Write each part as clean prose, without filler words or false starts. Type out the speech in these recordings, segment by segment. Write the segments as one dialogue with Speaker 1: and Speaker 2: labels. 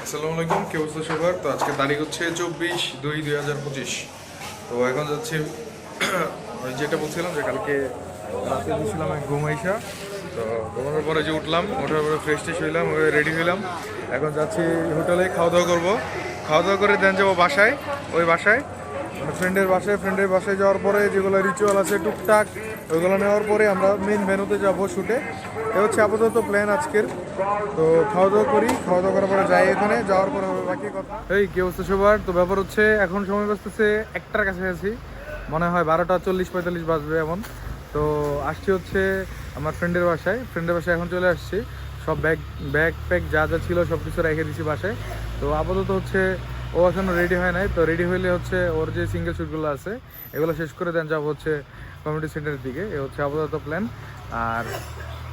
Speaker 1: আসসালামু আলাইকুম, কি অবস্থা সবার? তো আজকে তারিখ হচ্ছে 24/2/2025। তো এখন যাচ্ছি ওই যেটা বলছিলাম যে কালকে রাতে দিয়েছিলাম আমি ঘুমাইসা। তো ঘুমানোর পরে যে উঠলাম, ওঠার পরে ফ্রেশ ট্রেশ হইলাম, রেডি হইলাম। এখন যাচ্ছি হোটেলে খাওয়া দাওয়া করবো। খাওয়া দাওয়া করে দেন যাবো বাসায়, ওই বাসায় মানে ফ্রেন্ডের বাসায় যাওয়ার পরে যেগুলো রিচুয়াল আছে টুকটাক ওইগুলো নেওয়ার পরে আমরা মেন ভেন্যুতে যাবো শুটে। এ হচ্ছে আপাতত প্ল্যান আজকের। তো খাওয়া দাওয়া করি, খাওয়া দাওয়া করার পরে যাই, এখানে যাওয়ার পরে হবে বাকি কথা। এই কি অবস্থা সবার? তো ব্যাপার হচ্ছে এখন সময় বাজতেছে একটার কাছাকাছি, মনে হয় 12:40-45 বাজবে এমন। তো আসছি হচ্ছে আমার ফ্রেন্ডের বাসায় এখন চলে আসছি। সব ব্যাগ প্যাক যা যা ছিল সব কিছু রেখে দিছি বাসায়। তো আপাতত হচ্ছে ও এখনও রেডি হয় নাই। তো রেডি হইলে হচ্ছে ওর যে সিঙ্গেল শ্যুটগুলো আছে এগুলো শেষ করে দেন যাবো হচ্ছে কমিউনিটি সেন্টারের দিকে। এ হচ্ছে আপাতত প্ল্যান। আর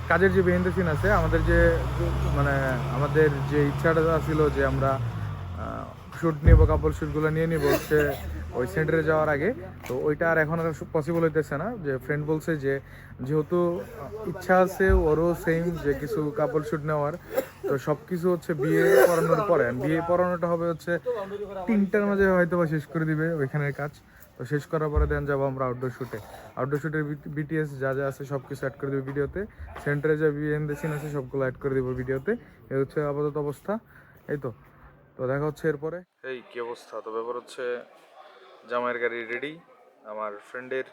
Speaker 1: কাজের যে বিহাইন্ড দ্য সিন আছে, মানে আমাদের যে ইচ্ছাটা ছিল যে আমরা শ্যুট নিব, কাপড় শ্যুটগুলো নিয়ে নিব হচ্ছে ওই সেন্টারে যাওয়ার আগে। তো ওইটা আর এখন আর পসিবল হইতেছে না। যে ফ্রেন্ড বলছে যে যেহেতু ইচ্ছা আছে ওরও সেম যে কিছু কাপড় শ্যুট নেওয়ার, তো সব কিছু হচ্ছে বিয়ে পড়ানোর পরে, বিয়ে পড়ানোটা হবে হচ্ছে 3টার মাঝে হয়তো বা শেষ করে দিবে ওইখানের কাজ। তো শেষ করার পরে দেন যাবো আমরা আউটডোর শ্যুটের বিটিএস যা যা আছে সব কিছু অ্যাড করে দেবো ভিডিওতে। সেন্টারে যা বিহাইন্ড দ্য সিন আছে সবগুলো অ্যাড করে দেবো ভিডিওতে। এ হচ্ছে আপাতত অবস্থা। এই তো তো দেখা হচ্ছে এরপরে। এই কি অবস্থা? তো ব্যাপার হচ্ছে জামাইয়ের গাড়ি রেডি, আমার ফ্রেন্ডের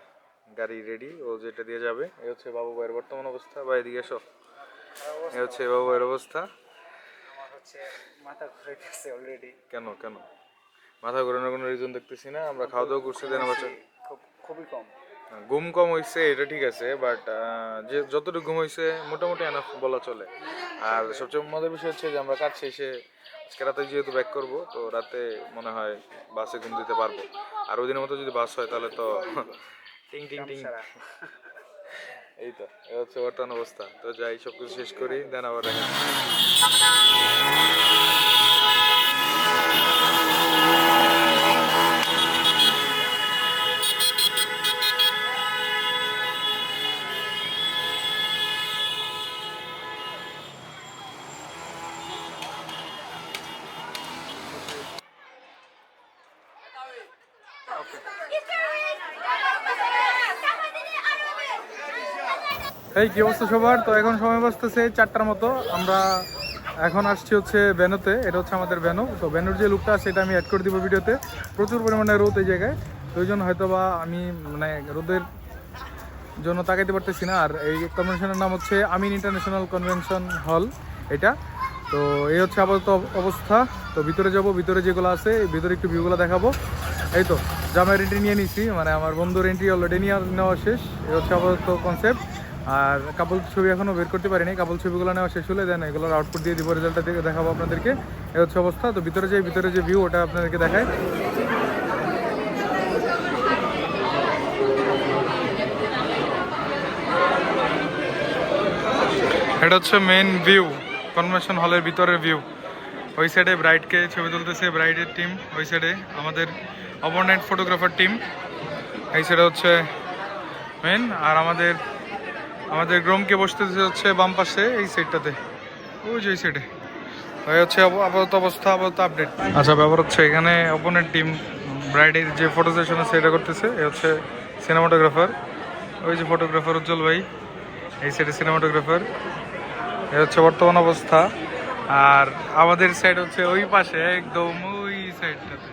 Speaker 1: গাড়ি রেডি, ও যেটা দিয়ে যাবে। এ হচ্ছে বাবু ভাইয়ের বর্তমান অবস্থা। ভাই এদিকে এসো। এ হচ্ছে বাবু ভাইয়ের অবস্থা।
Speaker 2: আমার হচ্ছে মাথা ঘুরাইতেছে অলরেডি।
Speaker 1: কেন কেন মাথা ঘোরানোর কোনো রিজন দেখতেছি না। আমরা খাওয়া দাওয়া করছি দেন বাচ্চা।
Speaker 2: খুবই কম।
Speaker 1: ঘুম কম হয়েছে এটা ঠিক আছে, বাট যে যতটুকু ঘুম হয়েছে মোটামুটি এনাফ বলা চলে। আর সবচেয়ে মজার বিষয় হচ্ছে যে আমরা কাজ শেষে আজকে রাতে যেহেতু ব্যাক করবো, তো রাতে মনে হয় বাসে ঘুম দিতে পারবো। আর ওই দিনের মতো যদি বাস হয় তাহলে তো টিং টিং টিং। এই তো এ হচ্ছে বর্তমান অবস্থা। তো যাই, সব কিছু শেষ করি দেন আবার দেখা। এই কি অবস্থা সবার? তো এখন সময় বাজতেছে 4টার মতো। আমরা এখন আসছি হচ্ছে ভ্যানুতে। এটা হচ্ছে আমাদের ভ্যানু। তো ভ্যানুর যে লুকটা আছে এটা আমি অ্যাড করে দিব ভিডিওতে। প্রচুর পরিমাণে রোদ এই জায়গায়, তো ওই জন্য হয়তো বা আমি মানে রোদের জন্য তাকাইতে পারতেছি না। আর এই কনভেনশনের নাম হচ্ছে আমিন ইন্টারন্যাশনাল কনভেনশন হল এটা। তো এই হচ্ছে আপাতত অবস্থা। তো ভিতরে যাব, ভিতরে যেগুলো আছে ভিতরে একটু ভিউগুলো দেখাবো। এই তো জামাইয়ের এন্ট্রি নিয়ে নিছি, মানে আমার বন্ধুর এন্ট্রি অলরেডি নেওয়া শেষ। এই হচ্ছে আপাতত কনসেপ্ট। আর কাপল ছবি এখনও বের করতে পারিনি। কাপল ছবিগুলো নেওয়া শেষ হলে দেন এগুলোর আউটপুট দিয়ে দিব, রেজাল্টটা দেখাবো আপনাদেরকে। এই হচ্ছে অবস্থা। তো ভিতরে যে ভিউ ওটা আপনাদেরকে দেখায়। এটা হচ্ছে মেইন ভিউ, কনভেনশন হলের ভিতরের ভিউ। ওই সাইডে ব্রাইডকে ছবি তুলতেছে ব্রাইডের টিম, ওই সাইডে আমাদের ওভারনাইট ফটোগ্রাফার টিম, এই সাইডে হচ্ছে মেন। আর আমাদের গ্রোমকে বসতেছে হচ্ছে বাম পাশে এই সাইডটাতে, ওই যে এই সাইডে। ওই হচ্ছে আপাতত অবস্থা, আপাতত আপডেট। আচ্ছা, ব্যাপার হচ্ছে এখানে অপোনেন্ট টিম ব্রাইডের যে ফটো সেশন আছে এটা করতেছে। এ হচ্ছে সিনেমাটোগ্রাফার, ওই যে ফটোগ্রাফার উজ্জ্বল ভাই, এই সাইডে সিনেমাটোগ্রাফার। এ হচ্ছে বর্তমান অবস্থা। আর আমাদের সাইড হচ্ছে ওই পাশে একদম ওই সাইডটাতে।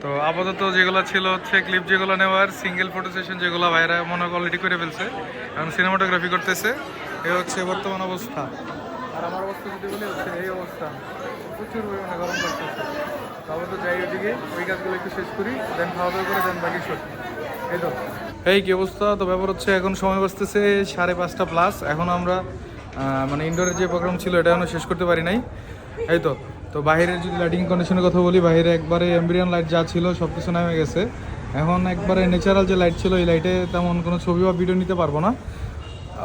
Speaker 1: তো আপাতত যেগুলো ছিল হচ্ছে ক্লিপ যেগুলো নেওয়ার, সিঙ্গেল ফটো সেশন যেগুলো ভাইরা মনে অলরেডি করে ফেলছে, এখন সিনেমাটোগ্রাফি করতেছে। এ হচ্ছে বর্তমান অবস্থা। আর আমার অবস্থা যদি বলে হচ্ছে এই অবস্থা, প্রচুর পরিমাণে গরম করতেছে। তো আপাতত যাই ওইদিকে, ওই কাজগুলো একটু শেষ করি, দেন খাওয়া দাওয়া করে দেন বাকি শুট। এই তো এই কি অবস্থা? তো ব্যাপার হচ্ছে এখন সময় বাজতেছে 5:30+। এখন আমরা মানে ইনডোরের যে প্রোগ্রাম ছিল এটা এখনো শেষ করতে পারি নাই। এই তো তো বাইরের যদি লাইটিং কন্ডিশনের কথা বলি, বাইরে একবারে এমব্রিয়ান লাইট যা ছিল সব কিছু নামে গেছে। এখন একবারে ন্যাচারাল যে লাইট ছিল এই লাইটে তেমন কোনো ছবি বা ভিডিও নিতে পারবো না।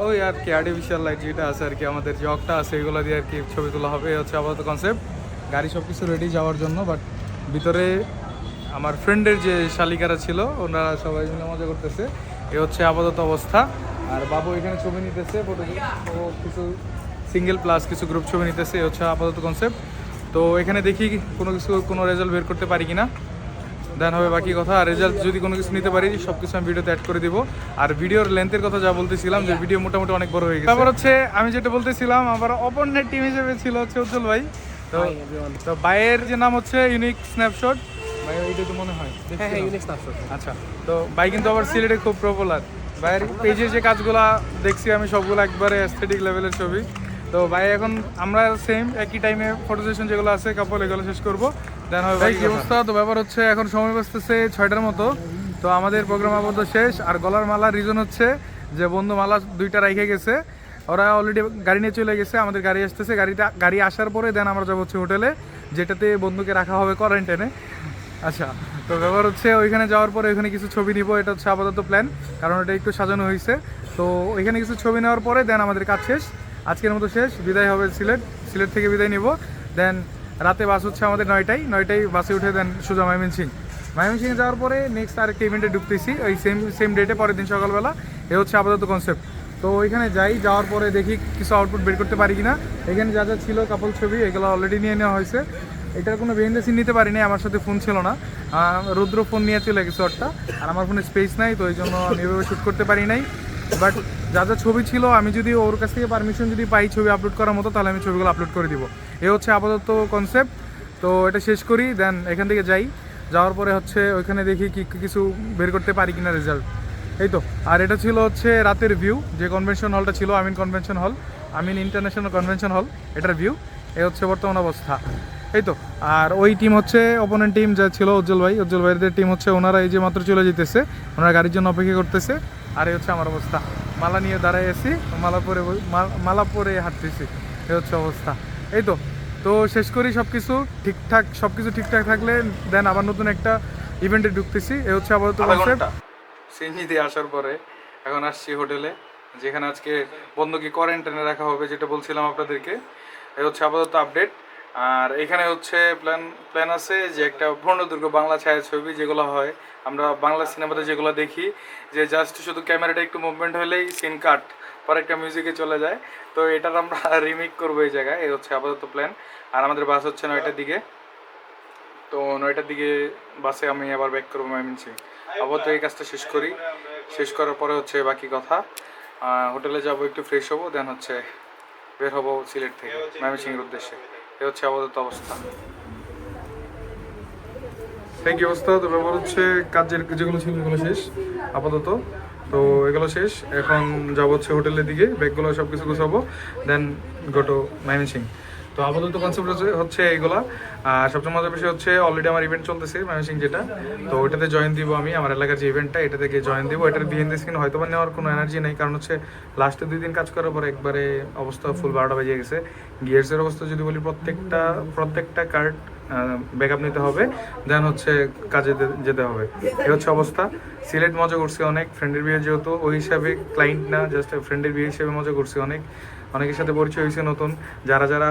Speaker 1: ওই আর কি আর্টিফিশিয়াল লাইট যেটা আছে আর কি, আমাদের যে অকটা আছে এগুলো দিয়ে আর কি ছবি তোলা হবে। হচ্ছে আপাতত কনসেপ্ট। গাড়ি সব কিছু রেডি যাওয়ার জন্য, বাট ভিতরে আমার ফ্রেন্ডের যে শালিকারা ছিল ওনারা সবাই মিলে মজা করতেছে। এ হচ্ছে আপাতত অবস্থা। আর বাবু এখানে ছবি নিতেছে, ফটো ও কিছু সিঙ্গেল প্লাস কিছু গ্রুপ ছবি নিতেছে, এই হচ্ছে আপাতত কনসেপ্ট। তো এখানে দেখি কোনো রেজাল্ট বের করতে পারি কিনা, দেন হবে বাকি কথা। আর রেজাল্ট যদি কোনো কিছু নিতে পারি সব কিছু আমি ভিডিওতে অ্যাড করে দিব। আর ভিডিওর লেন্থের কথা যা বলতেছিলাম যে ভিডিও মোটামুটি অনেক বড় হয়ে গেছে। তারপর হচ্ছে আমি যেটা বলতেছিলাম, আমার অপরনের টিম হিসেবে ছিল হচ্ছে উজ্জ্বল ভাই। তো তো ভাইয়ের যে নাম হচ্ছে ইউনিক স্ন্যাপশট, ভাই এইটা তো মনে হয়
Speaker 2: ইউনিক স্ন্যাপশট।
Speaker 1: আচ্ছা। তো ভাই কিন্তু আবার সিলেটে খুব পপুলার। ভাইয়ের পেজে যে কাজগুলো দেখছি আমি সবগুলো একবারে অ্যাস্থেটিক লেভেলের ছবি। তো ভাই এখন আমরা সেম একই টাইমে ফটো সেশন যেগুলো আছে কাপল এগুলো শেষ করবো, দেন হবে ভাই কি অবস্থা। তো ব্যাপার হচ্ছে এখন সময় বাঁচতেছে 6টার মতো। তো আমাদের প্রোগ্রাম আপাতত শেষ। আর গলার মালার রিজন হচ্ছে যে বন্ধু মালা 2টা রেখে গেছে, ওরা অলরেডি গাড়ি নিয়ে চলে গেছে, আমাদের গাড়ি আসতেছে। গাড়ি আসার পরে দেন আমরা যাবো হচ্ছে হোটেলে, যেটাতে বন্ধুকে রাখা হবে কোয়ারেন্টাইনে। আচ্ছা, তো ব্যাপার হচ্ছে ওইখানে যাওয়ার পরে ওইখানে কিছু ছবি নিব, এটা হচ্ছে আপাতত প্ল্যান, কারণ এটা একটু সাজানো হয়েছে। তো ওইখানে কিছু ছবি নেওয়ার পরে দেন আমাদের কাজ শেষ, আজকের মতো শেষ। বিদায় হবে সিলেট থেকে বিদায় নিব। দেন রাতে বাস হচ্ছে আমাদের 9টায় বাসে উঠে দেন সোজা ময়মনসিংহে যাওয়ার পরে নেক্সট আরেকটা ইভেন্টে ঢুকতেছি ওই সেম ডেটে, পরের দিন সকালবেলা। এ হচ্ছে আপাতত কনসেপ্ট। তো ওইখানে যাওয়ার পরে দেখি কিছু আউটপুট বের করতে পারি কিনা। এখানে যা যা ছিল কাপল ছবি এগুলো অলরেডি নিয়ে নেওয়া হয়েছে। এটার কোনো বিহাইন্ড দ্য সিন নিতে পারিনি, আমার সাথে ফোন ছিল না, রুদ্র ফোন নিয়ে চলে গেছে ওরটা, আর আমার ফোনে স্পেস নাই, তো এই জন্য আমি এভাবে শ্যুট করতে পারি নাই। বাট যা যা ছবি ছিল আমি যদি ওর কাছ থেকে পারমিশন যদি পাই ছবি আপলোড করার মতো, তাহলে আমি ছবিগুলো আপলোড করে দিব। এ হচ্ছে আপাতত কনসেপ্ট। তো এটা শেষ করি, দেন এখান থেকে যাওয়ার পরে হচ্ছে ওইখানে দেখি কিছু বের করতে পারি কিনা রেজাল্ট। এই তো। আর এটা ছিল হচ্ছে রাতের ভিউ, যে কনভেনশন হলটা ছিল, আমিন ইন্টারন্যাশনাল কনভেনশন হল, এটার ভিউ। এই হচ্ছে বর্তমান অবস্থা। এই তো। আর ওই টিম হচ্ছে অপোনেন্ট টিম যা ছিল উজ্জ্বল ভাইয়ের টিম হচ্ছে, ওনারা এই যে মাত্র চলে যেতেছে, ওনারা গাড়ির জন্য অপেক্ষা করতেছে। আর এই হচ্ছে আমার অবস্থা, মালা নিয়ে দাঁড়ায় আছি, মালা পরে হাঁটতেছি, এই হচ্ছে অবস্থা। এই তো। তো শেষ করি সব কিছু ঠিকঠাক থাকলে দেন আবার নতুন একটা ইভেন্টে ঢুকতেছি। এ হচ্ছে আপাতত কনসেপ্ট। সিডনি দিয়ে আসার পরে এখন আসছি হোটেলে, যেখানে আজকে বন্ধুকে কোয়ারেন্টাইনে রাখা হবে, যেটা বলছিলাম আপনাদেরকে। এ হচ্ছে আপাতত আপডেট। আর এখানে হচ্ছে প্ল্যান আছে যে একটা পূর্ণদৈর্ঘ্য বাংলা ছায়াছবি, যেগুলো হয় আমরা বাংলা সিনেমাতে যেগুলো দেখি, যে জাস্ট শুধু ক্যামেরাটা একটু মুভমেন্ট হলেই সিন কাট, পরে একটা মিউজিকে চলে যায়। তো এটার আমরা রিমেক করবো এই জায়গায়। এই হচ্ছে আপাতত প্ল্যান। আর আমাদের বাস হচ্ছে 9টার দিকে। তো 9টার দিকে বাসে আমি আবার ব্যাক করবো ময়মনসিংহ। আপাতত এই কাজটা শেষ করার পরে হচ্ছে বাকি কথা। হোটেলে যাবো, একটু ফ্রেশ হবো, দেন হচ্ছে বের হবো সিলেট থেকে ময়মনসিংহের উদ্দেশ্যে। এ হচ্ছে আপাতত অবস্থা। Thank you. অবস্থা তো ব্যাপার হচ্ছে কাজের যেগুলো ছিল এগুলো শেষ আপাতত। তো এগুলো শেষ, এখন যাবো হচ্ছে হোটেলের দিকে, ব্যাগগুলো সব কিছু গুছাবো, দেন গো টু ময়মনসিংহ। তো আপাতত কনসেপ্ট হচ্ছে এইগুলা। আর সবচেয়ে মজার বিষয় হচ্ছে অলরেডি আমার ইভেন্ট চলতেছে ময়মনসিংহ যেটা, তো ওইটাতে জয়েন দিব আমি, আমার এলাকার যে ইভেন্টটা, এটা থেকে জয়েন দিব। এটার বিহাইন্ড দ্য সিন হয়তো বা নেওয়ার কোনো এনার্জি নেই, কারণ হচ্ছে লাস্টে 2 দিন কাজ করার পর একবারে অবস্থা ফুল 12টা বেজে গেছে। গিয়ার্সের অবস্থা যদি বলি, প্রত্যেকটা কার্ড ব্যাকআপ নিতে হবে, দেন হচ্ছে কাজে যেতে হবে। এই হচ্ছে অবস্থা। সিলেট মজা করছি অনেক, ফ্রেন্ডের বিয়ে যেহেতু, ওই হিসাবে ক্লায়েন্ট না, জাস্ট ফ্রেন্ডের বিয়ে হিসেবে মজা করছি অনেকের সাথে পরিচয় হয়েছে নতুন, যারা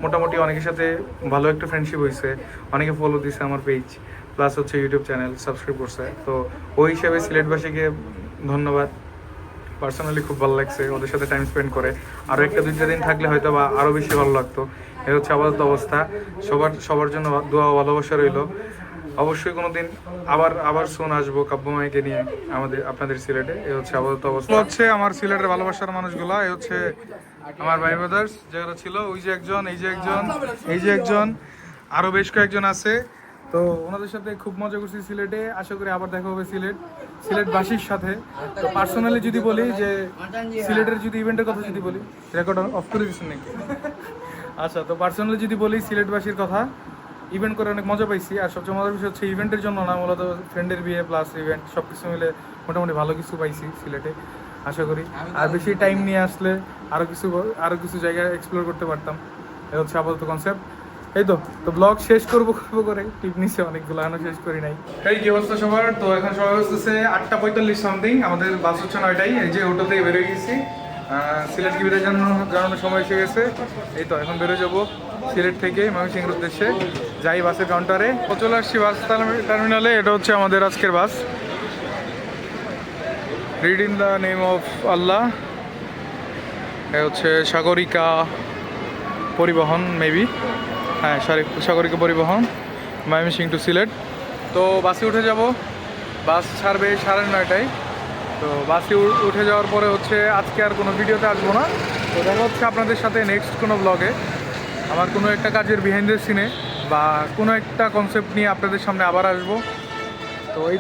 Speaker 1: মোটামুটি অনেকের সাথে ভালো একটা ফ্রেন্ডশিপ হয়েছে, অনেকে ফলো দিছে আমার পেজ, প্লাস হচ্ছে ইউটিউব চ্যানেল সাবস্ক্রাইব করছে। তো ওই হিসাবে সিলেটবাসীকে ধন্যবাদ। পার্সোনালি খুব ভালো লাগছে ওদের সাথে টাইম স্পেন্ড করে। আরও 1-2 দিন থাকলে হয়তো বা আরও বেশি ভালো লাগতো। এই হচ্ছে আপাতত অবস্থা। সবার জন্য দোয়া ভালোবাসা রইল। অবশ্যই কোনো দিন আবার শোন আসবো কাব্যময়কে নিয়ে আপনাদের সিলেটে। এই হচ্ছে আপাতত অবস্থা। হচ্ছে আমার সিলেটের ভালোবাসার মানুষগুলো, এই হচ্ছে আমার ভাই ব্রাদার্স যারা ছিল, ওই যে একজন, এই যে একজন, আরও বেশ কয়েকজন আছে। তো ওনাদের সাথে খুব মজা করছি সিলেটে। আশা করি আবার দেখা হবে সিলেটবাসীর সাথে। তো পার্সোনালি যদি বলি যে সিলেটের যদি ইভেন্টের কথা যদি বলি, রেকর্ড অফ করে দিচ্ছেন নাকি? আচ্ছা, তো পার্সোনালি যদি বলি সিলেটবাসীর কথা, ইভেন্ট করে অনেক মজা পাইছি। আর সবচেয়ে মজার বিষয় হচ্ছে ইভেন্টের জন্য না, মূলত ফ্রেন্ডের বিয়ে প্লাস ইভেন্ট সব কিছু মিলে মোটামুটি ভালো কিছু পাইছি সিলেটে। আশা করি আর বেশি টাইম নিয়ে আসলে আরও কিছু জায়গায় এক্সপ্লোর করতে পারতাম। এই হচ্ছে আপাতত কনসেপ্ট। এই তো ব্লগ শেষ করবো করে টিপ নিচ্ছে অনেকগুলো, এখনো শেষ করি নাই। এই কি অবস্থা সবার? তো এখন সবাই হচ্ছে 8:45 সামথিং, আমাদের বাস হচ্ছে 9টায়। এই যে অটো থেকে বেরোয় গেছি, সিলেট কি বিদায় জানানোর সময় এসে গেছে। এই তো এখন বেরোয় যাবো সিলেট থেকে ময়মনসিংহের উদ্দেশ্যে, যাই বাসের কাউন্টারে। চলে আসছি বাস টার্মিনালে। এটা হচ্ছে আমাদের আজকের bus. Read in the name of Allah. এ হচ্ছে সাগরিকা পরিবহন মেবি, হ্যাঁ সাগরিকা পরিবহন, ময়মনসিংহ টু সিলেট। তো বাসে উঠে যাব, বাস ছাড়বে 9:30টায়। তো বাসে উঠে যাওয়ার পরে হচ্ছে আজকে আর কোনো ভিডিওতে আসবো না। তো দেখা হচ্ছে আপনাদের সাথে নেক্সট কোনো ব্লগে, আমার কোনো একটা কাজের বিহাইন্ড দ্য সিনে বা কোনো একটা কনসেপ্ট নিয়ে আপনাদের সামনে আবার আসবো। তো এই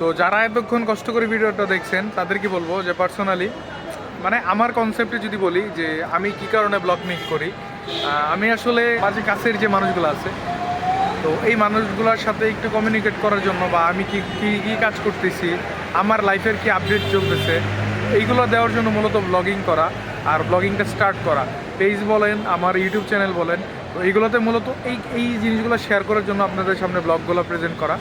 Speaker 1: তো যারা এতক্ষণ কষ্ট করে ভিডিওটা দেখছেন তাদেরকে বলবো যে পার্সোনালি মানে আমার কনসেপ্টে যদি বলি যে আমি কী কারণে ব্লগ মেক করি, আমি আসলে মাঝে কাছের যে মানুষগুলো আছে, তো এই মানুষগুলোর সাথে একটু কমিউনিকেট করার জন্য বা আমি কী কী কাজ করতেছি, আমার লাইফের কি আপডেট চলতেছে, এইগুলো দেওয়ার জন্য মূলত ব্লগিং করা আর ব্লগিংটা স্টার্ট করা। পেজ বলেন, আমার ইউটিউব চ্যানেল বলেন, তো এইগুলোতে মূলত এই জিনিসগুলো শেয়ার করার জন্য আপনাদের সামনে ব্লগগুলো প্রেজেন্ট করা।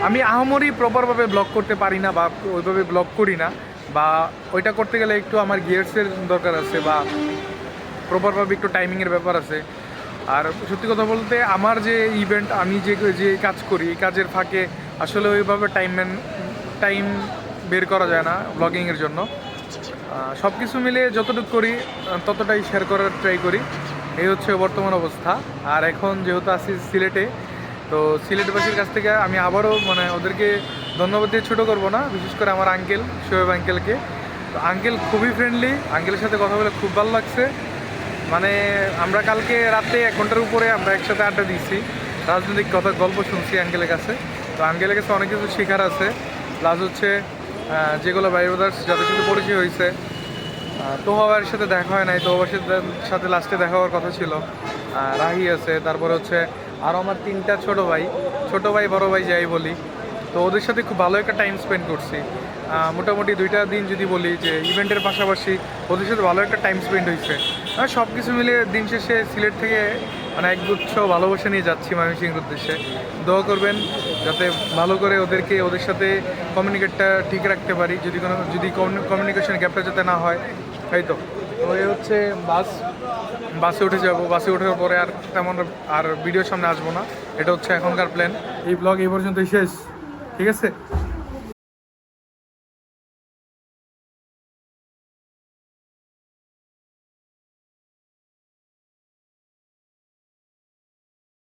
Speaker 1: আমি আহামরি প্রপারভাবে ব্লগ করতে পারি না বা ওইভাবে ব্লগ করি না, বা ওইটা করতে গেলে একটু আমার গিয়ার্সের দরকার আছে বা প্রপারভাবে একটু টাইমিংয়ের ব্যাপার আছে। আর সত্যি কথা বলতে আমার যে ইভেন্ট, আমি যে কাজ করি, এই কাজের ফাঁকে আসলে ওইভাবে টাইম বের করা যায় না ব্লগিংয়ের জন্য। সব কিছু মিলে যতটুকু করি ততটাই শেয়ার করার ট্রাই করি। এই হচ্ছে বর্তমান অবস্থা। আর এখন যেহেতু আছি সিলেটে, তো সিলেটবাসীর কাছ থেকে আমি আবারও মানে ওদেরকে ধন্যবাদ দিয়ে ছোটো করবো না, বিশেষ করে আমার আঙ্কেল শোয়েব আঙ্কেলকে। তো আঙ্কেল খুবই ফ্রেন্ডলি, আঙ্কেলের সাথে কথা বলে খুব ভালো লাগছে। মানে আমরা কালকে রাতে 1 ঘন্টার উপরে আমরা একসাথে আড্ডা দিয়েছি, রাজনৈতিক গল্প শুনছি আঙ্কেলের কাছে। তো আঙ্কেলের কাছে অনেক কিছু শেখার আছে। প্লাস হচ্ছে যেগুলো ভাই ব্রাদার্স যাদের সাথে পরিচয় হয়েছে, তোহাবার সাথে দেখা হয় নাই, তোহাবার সাথে লাস্টে দেখা হওয়ার কথা ছিল। রাহি আছে, তারপরে হচ্ছে আরও আমার 3টা ছোটো ভাই বড় ভাই যাই বলি, তো ওদের সাথে খুব ভালো একটা টাইম স্পেন্ড করছি। মোটামুটি 2টা দিন যদি বলি যে ইভেন্টের পাশাপাশি ওদের সাথে ভালো একটা টাইম স্পেন্ড হয়েছে। সব কিছু মিলিয়ে দিন শেষে সিলেট থেকে মানে একগুচ্ছ ভালোবাসা নিয়ে যাচ্ছি ময়মনসিংহের উদ্দেশ্যে। দোয়া করবেন যাতে ভালো করে ওদের সাথে কমিউনিকেটটা ঠিক রাখতে পারি, যদি কমিউনিকেশন গ্যাপটা যাতে না হয়। এই তো এই হচ্ছে বাসে উঠে যাব। বাসে ওঠার পরে আর তেমন আর ভিডিওর সামনে আসবো না, এটা হচ্ছে এখনকার প্ল্যান। এই ব্লগ এই পর্যন্তই শেষ, ঠিক আছে।